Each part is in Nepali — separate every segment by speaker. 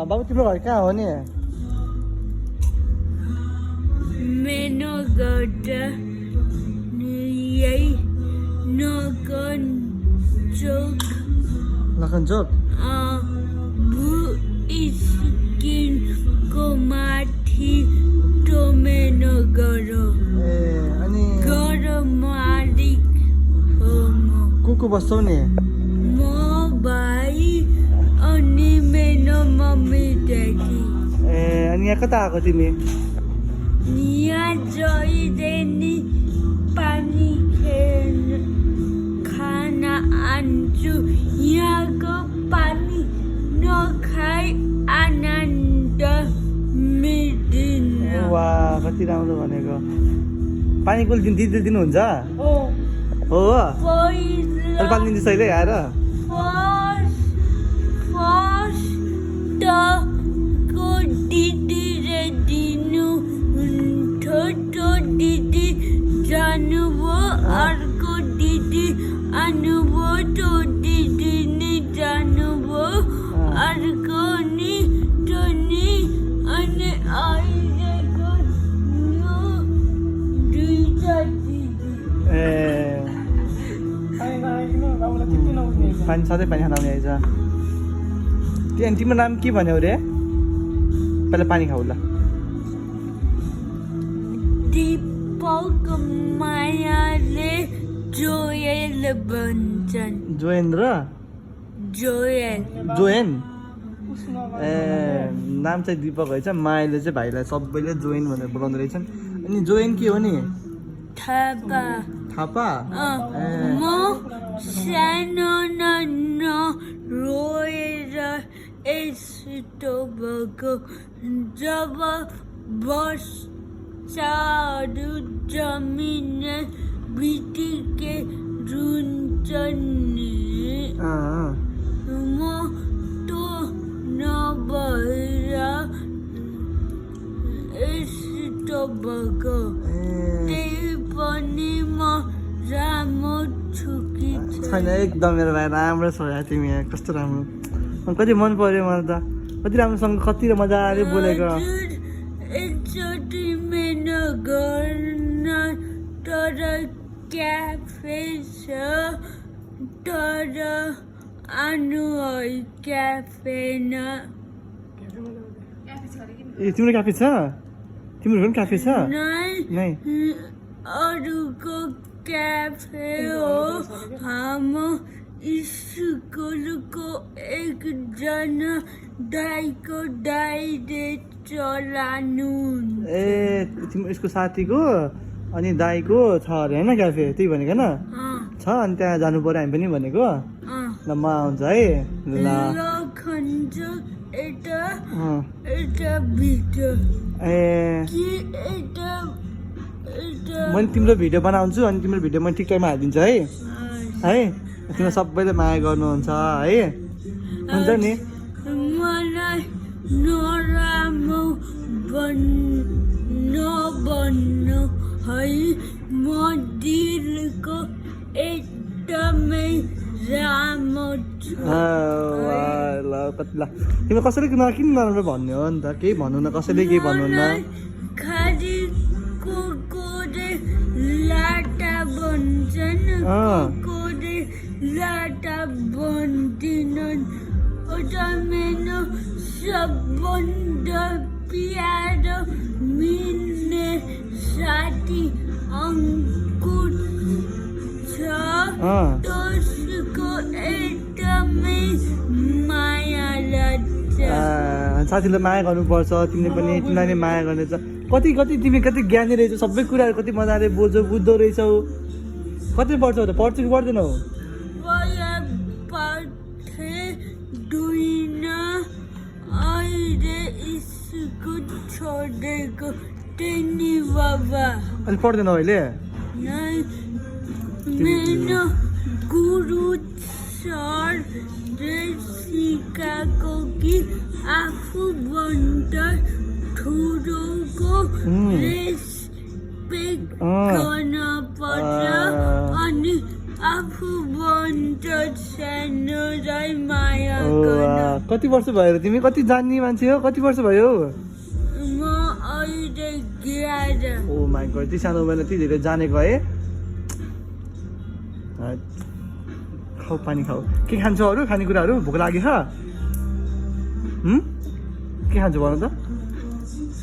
Speaker 1: बाबु तिम्रो घर कहाँ हो नि?
Speaker 2: मेरो घर त यही
Speaker 1: लखन चोक
Speaker 2: स्किनको माथि मेरो घर हो।
Speaker 1: अनि
Speaker 2: घर मालिक हो म।
Speaker 1: को बस्छौ नि?
Speaker 2: म भाइ अनि मेरो मम्मी ड्याडी।
Speaker 1: अनि यहाँ कता आएको तिमी?
Speaker 2: यहाँ जहिले पानी खाना आन्छु। यहाँको पानी नखाई आनन्द मिल्दैन।
Speaker 1: वा कति राम्रो भनेको। पानी कुल दिनुहुन्छ? हो अहिले पानी दिन्छ अहिले आएर?
Speaker 2: फर्स्टको दिदीले दिनु छोटो दिदी जानुभयो, अर्को दिदी आउनुभयो, त्यो दिदी नि जानुभयो, अर्को नि अनि अहिलेको यो दुईटा दिदी।
Speaker 1: पानी सधैँ पानी खान आउने आइज। तिम्रो नाम के भन्यो रे? पहिला पानी खाऊ ल।
Speaker 2: दीपक मायाले जोयल भन्छन्।
Speaker 1: जोयेन्द्र? जोयन? नाम चाहिँ दीपक रहेछ। मायाले चाहिँ भाइलाई सबैले जोयन भनेर बोलाउँदो रहेछन्। अनि जोयन के हो नि?
Speaker 2: थापा। म सानो रोएर यस्तो भएको। जब बच्चाहरू जमिन बित्तिकै रुन्छन् नि, म त्यो नभएर यस्तो भएको। त्यही पनि म राम्रो छु कि
Speaker 1: छैन? एकदम मेरो भाइ राम्रो छ यार तिमी। कस्तो राम्रो, कति मन पर्यो मलाई त। कति राम्रोसँग कति मजाले बोलेको।
Speaker 2: एकचोटि मेरो घर तर क्याफे छ, तर आउनु है क्याफे न।
Speaker 1: तिम्रो क्याफे छ? तिम्रो पनि क्याफे छ? नै
Speaker 2: अरूको क्याफे हो। हाम्रो स्कुलको एकजना दाइको दाइले चलाउनु।
Speaker 1: तिम्रो यसको साथीको अनि दाइको छ अरे होइन क्याफे? त्यही भनेको न छ। अनि त्यहाँ जानु पर्यो हामी पनि भनेको। ल म आउँछ है। ल मैले तिम्रो भिडियो बनाउँछु अनि तिम्रो भिडियो मैले ठिक टाइममा हालिदिन्छु है। तिम्रो सबैले माया गर्नुहुन्छ है। हुन्छ नि?
Speaker 2: मलाई नराम्रो नभन्नु है। म दिलको एकदमै राम्रो छु।
Speaker 1: ल कति ल तिम्रो कसैले किन नराम्रो भन्ने हो नि त? केही भन्नु न, कसैले केही भन्नु न।
Speaker 2: खालि कोकोले लाटा भन्छन्, कोकोले लाटा भन्दिनन्। मेरो सबभन्दा प्यारो मिल्ने साथी अङ्कुर छ। त्यसको एकदमै माया लाग्छ।
Speaker 1: साथीलाई माया गर्नुपर्छ। तिमीले पनि तिमीलाई माया गर्नेछ। कति तिमी कति ज्ञानी रहेछौ। सबै कुराहरू कति मजाले बुझ्दो रहेछौ। कति पढ्छौ त? पढ्छौ कि पढ्दैनौ?
Speaker 2: छोडेको टेनी बाबा।
Speaker 1: अनि पढ्दैनौ अहिले?
Speaker 2: मेरो गुरु सरले सिकाएको कि आफूभन्दा ठुलोको रेस्पेक्ट गर्न पर्छ। अनि आफू बन्छ सानोलाई माया
Speaker 1: ओ
Speaker 2: गर्न
Speaker 1: कति वर्ष भयो र तिमी कति जान्ने मान्छे हो कति वर्ष भयो
Speaker 2: म अहिले 11
Speaker 1: ओ माई गड यति सानो उमेरमा यति धेरै जानेको है खाऊ पानी खाऊ के खान्छौ अरू खानेकुराहरू भोक लाग्यो छ के खान्छौ भन त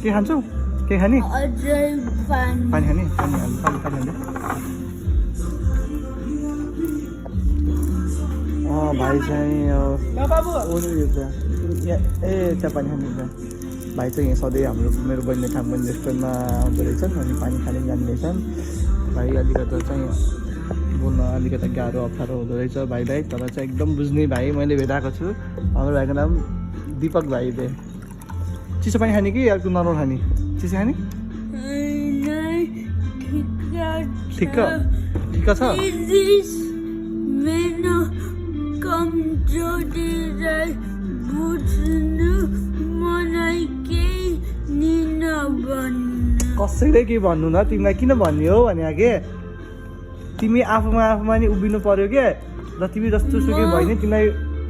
Speaker 1: के खान्छौ के खाने
Speaker 2: अझै पानी
Speaker 1: पानी खाने पानी पानी पानी खाने भाइ चाहिँ ए चिया पानी खाने भाइ चाहिँ यहाँ सधैँ हाम्रो मेरो बहिनीले काम गर्ने रेस्टुरेन्टमा आउँदो रहेछन् अनि पानी खाने जाने रहेछन् भाइ अलिकति चाहिँ बोल्न अलिकति गाह्रो अप्ठ्यारो हुँदो रहेछ भाइलाई तर चाहिँ एकदम बुझ्ने भाइ मैले भेटाएको छु हाम्रो भाइको नाम दिपक भाइले चिसो पानी खाने कि अर्को नर्मल खाने चिसो खाने ठिक्क ठिक्क छ
Speaker 2: मेरो कमजोरीलाई बुझ्नु मलाई केही नि नभन्नु
Speaker 1: कसैले के भन्नु न तिमीलाई किन भन्ने हो भने के तिमी आफूमा नि उभिनु पर्यो के र तिमी जस्तो सुकै भयो नि तिमीलाई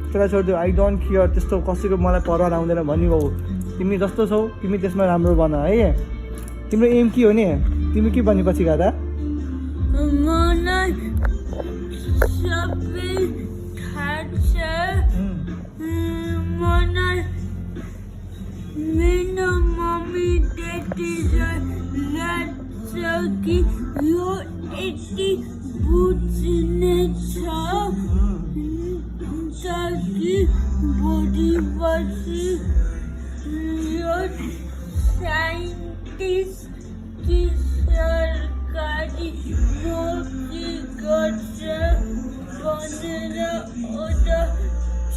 Speaker 1: त्यसलाई छोडिदियो आई डोन्ट केयर त्यस्तो कसैको मलाई परवाह आउँदैन भन्ने भाउ तिमी जस्तो छौ तिमी त्यसमा राम्रो बन है तिम्रो एम के हो नि तिमी के भन्ने पछि गएर
Speaker 2: मलाई सबै थाहा छ मलाई मेरो मम्मी ड्याडीलाई लाग्छ कि यो यति बुझ्ने छ ताकि भोलिपर्सि यो साइन्टिस्ट कि सरकारी नोकरी गर्छ भनेर एउटा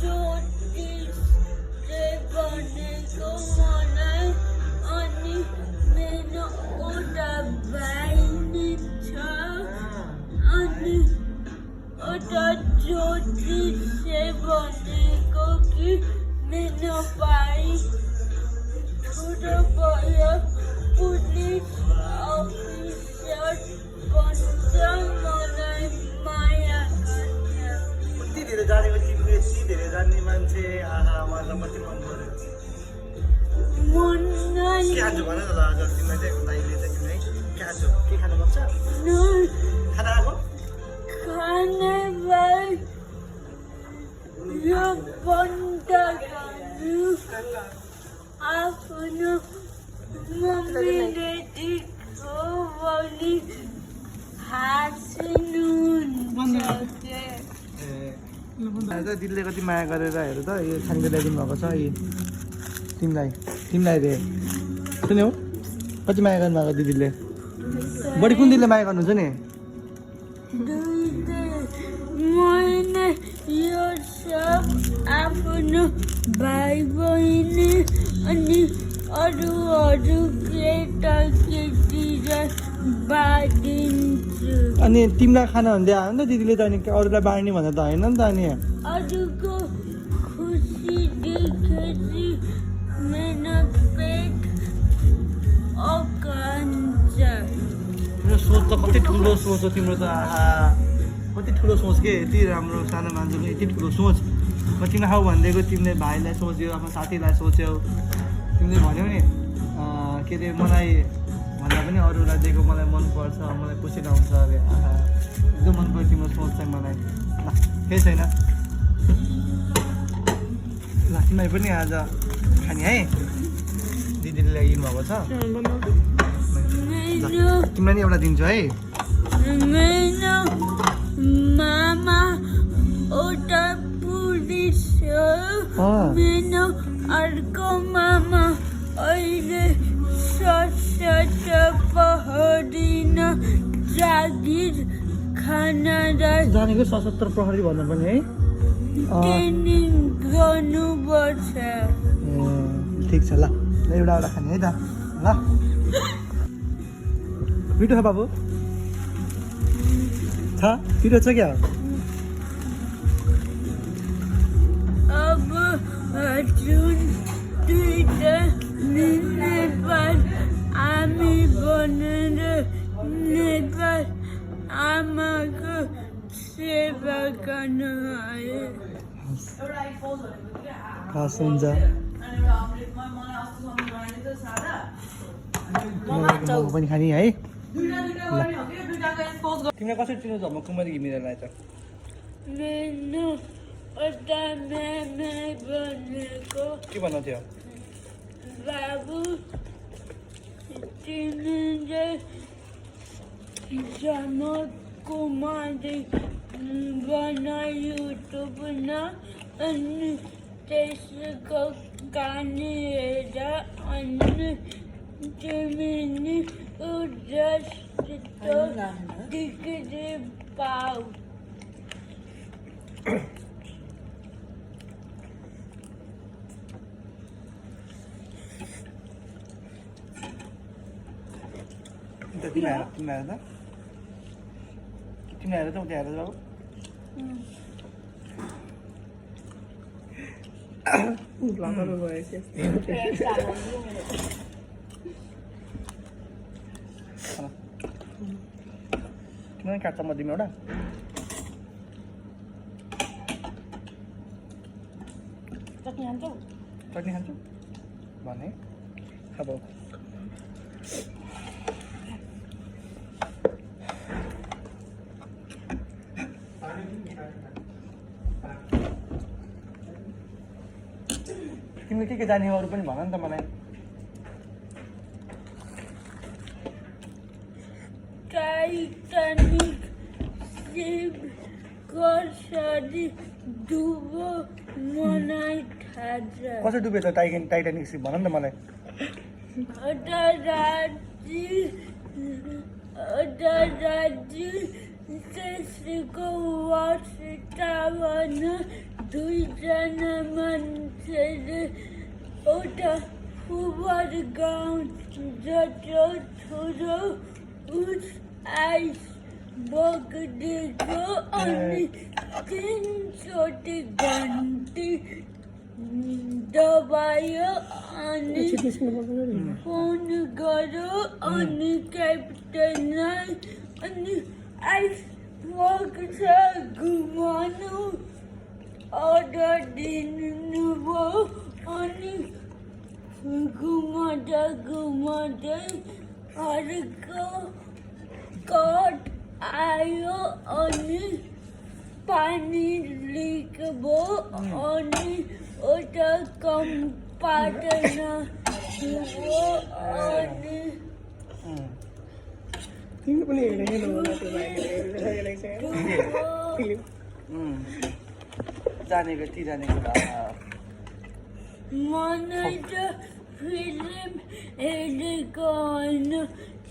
Speaker 2: ज्योतिषले भनेको मलाई अनि मेरो एउटा भाइ नि छ अनि एउटा ज्योतिषले भनेको कि मेरो भाइ ठुलो भयो पुलिस अफिसर बन्छ मलाई माया गर्छ
Speaker 1: कति धेरै जानेको तिमीले यति धेरै जान्ने मान्छे आहा मलाई कति मन पर्यो के खान्छौ भन न ल आज तिमीलाई चाहिँ भाइले चाहिँ तिमीलाई के खान्छौ के खानु मन छ खाना आएको
Speaker 2: खाने भाइ यो बन्द गर्नु आफ्नो मम्मीले दिएको भोलि हाँस्नुहुन्छ के
Speaker 1: दिदीले कति माया गरेर हेर त यो खानेको ल्याइदिनु भएको छ यी तिमीलाई रे सुन्यौ कति माया गर्नुभएको दिदीले बढी कुन दिदीले माया गर्नुहुन्छ नि
Speaker 2: मैले यो सब आफ्नो भाइ बहिनी अनि अरू केटाकेटीलाई बाँडिन्छु
Speaker 1: अनि तिमीलाई खाना हुँदै आयो नि त दिदीले त अनि अरूलाई बाँड्ने भनेर त होइन नि त अनि
Speaker 2: अरूको खुसी देखेपछि मेरो पेट अकान्छ
Speaker 1: तिम्रो सोच त कति ठुलो सोच हो तिम्रो त आहा कति ठुलो सोच के यति राम्रो सानो मान्छेको यति ठुलो सोच म तिमीलाई खाऊ भनिदिएको तिमीले भाइलाई सोच्यौ आफ्नो साथीलाई सोच्यौ तिमीले भन्यौ नि के अरे मलाई भन्दा पनि अरूलाई दिएको मलाई मनपर्छ मलाई खुसी लाउँछ अरे आहा एकदम मन पर्यो तिम्रो सोच चाहिँ मलाई ल केही छैन ल तिमीलाई पनि आज खाने है दिदीले ल्याइदिनु भएको छ तिमीलाई नि एउटा दिन्छु है
Speaker 2: मेरो मामा एउटा पुलिस हो मेरो अर्को मामा अहिले सशस्त्र प्रहरीन जागिर खानालाई
Speaker 1: जानेको सशस्त्र प्रहरी भन्नु पनि है
Speaker 2: ट्रेनिङ गर्नुपर्छ
Speaker 1: ठिक छ ल एउटा खाने है त ल मिठो छ बाबु छ पिरो छ क्या
Speaker 2: अब जुन दुईटा नेपाल आमी बनेर नेपाल आमाको गर्न आए
Speaker 1: हस् हुन्छ मोमो पनि खाने है तिमीलाई कसरी चिन्नु छ म कुमारी घिमिरेलाई त
Speaker 2: मेनु एउटा म्यामै भनेको
Speaker 1: के भन्नु थियो
Speaker 2: बाबु तिमीले जनक कुमारी बना युट्युबमा अनि त्यसको कहानी हेर अनि तिमीले जस्तो डिग्री पाऊ
Speaker 1: तिमी आएर त तिमी आएर त उता आएर जाऊ किन काट्छ म दिनु एउटा चटनी खान्छौ भने अब तिमीले के जाने अरू पनि भन नि त मलाई
Speaker 2: टाइटानिक शिव कसरी डुबो मलाई थाहा छ
Speaker 1: कसरी डुबेछ टाइटानिक सिप भन नि त मलाई
Speaker 2: दादाजी त्यसको वातावरण दुईजना मान्छेले एउटा फुबर गाउँ जस्तो ठुलो उस आइस बग्देको अनि 3 घन्टी दबायो अनि फोन गर्यो अनि क्याप्टेनलाई अनि आइस बग्छ घुमाउनु अर्डर दिनुभयो अनि घुमाउँदै अर्को कट आयो अनि पानी लिक भयो अनि एउटा कम्पार्टमेन्ट थियो अनि
Speaker 3: तिमी पनि हेरेको होला त्यो
Speaker 1: जानेको ती जानेको
Speaker 2: मलाई त फिल्म हेरेको होइन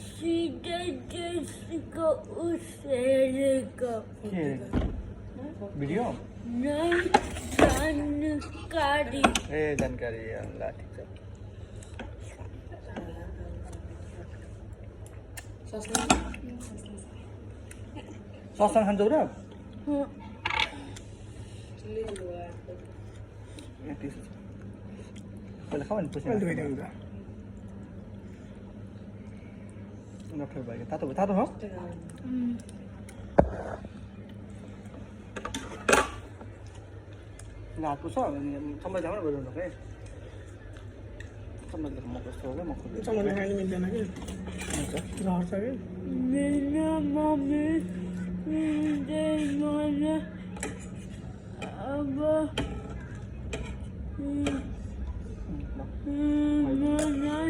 Speaker 2: सिधै त्यसको उस हेरेको
Speaker 1: भिडियो
Speaker 2: नै जानकारी
Speaker 1: ए जानकारी ल ठिक छ सस्ता खान्छौ र पहिला खाऊ नि पछि डक्टर भयो तातो भयो तातो हो हात पुछ समय जामा बजाउनु है समय म कस्तो हो म खुद
Speaker 3: चलाउन खानु मिल्दैन कि रहर छ कि
Speaker 2: मेरो मम्मी मलाई अब मलाई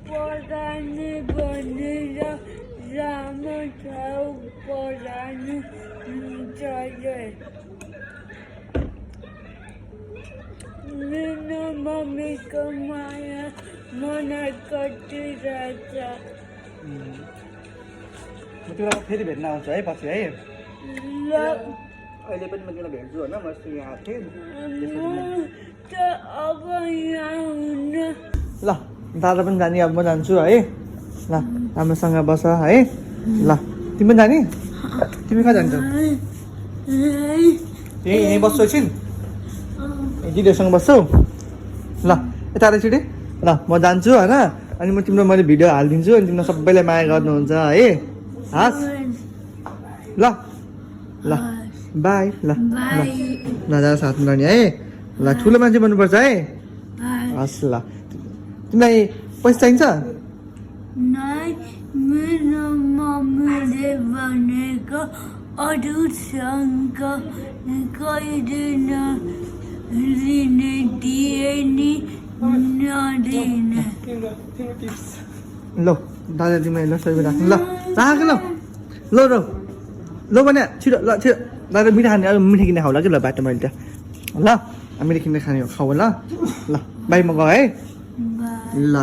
Speaker 2: पढाउने भनेर राम्रो ठाउँ पढाउनु चाहियो मेरो मम्मीको माया मलाई कति रहेछ
Speaker 1: म तिमीलाई फेरि भेट्न आउँछु है पछि है
Speaker 2: ल
Speaker 1: अहिले पनि म तिमीलाई भेट्छु होइन म यस्तो यहाँ आएको थिएँ
Speaker 2: त अब यहाँ हुन
Speaker 1: ल दादा पनि जाने अब म जान्छु है ल राम्रोसँग बस है ल तिमी पनि जाने तिमी कहाँ जान्छौ यहीँ बस्छौ एकछिन दिदीहरूसँग बस्छौ ल यता छिटै ल म जान्छु होइन अनि म तिम्रो मैले भिडियो हालिदिन्छु अनि तिम्रो सबैलाई माया गर्नुहुन्छ है हस् ल ल बाई ल
Speaker 2: बाई
Speaker 1: नजारा साथ गर्ने है ल ठुलो मान्छे बन्नुपर्छ है हस् ल तिमीलाई पैसा चाहिन्छ
Speaker 2: नै मेरो मम्मीले भनेको अरूसँग कहिँदैन लिने दिए नि नदिने
Speaker 3: तिम्रो टिप्स
Speaker 1: ल दादा तिमीलाई ल सबै राख्नु ल राख ल ल ल भने छिटो ल छिटो दादा मिठा खाने अब मिठाई किनेर खाउला कि ल बाटो मैले त्यहाँ ल मिठाई किनेर खाने खाऊ ल ल बाई म गएँ है
Speaker 2: बाई
Speaker 1: ल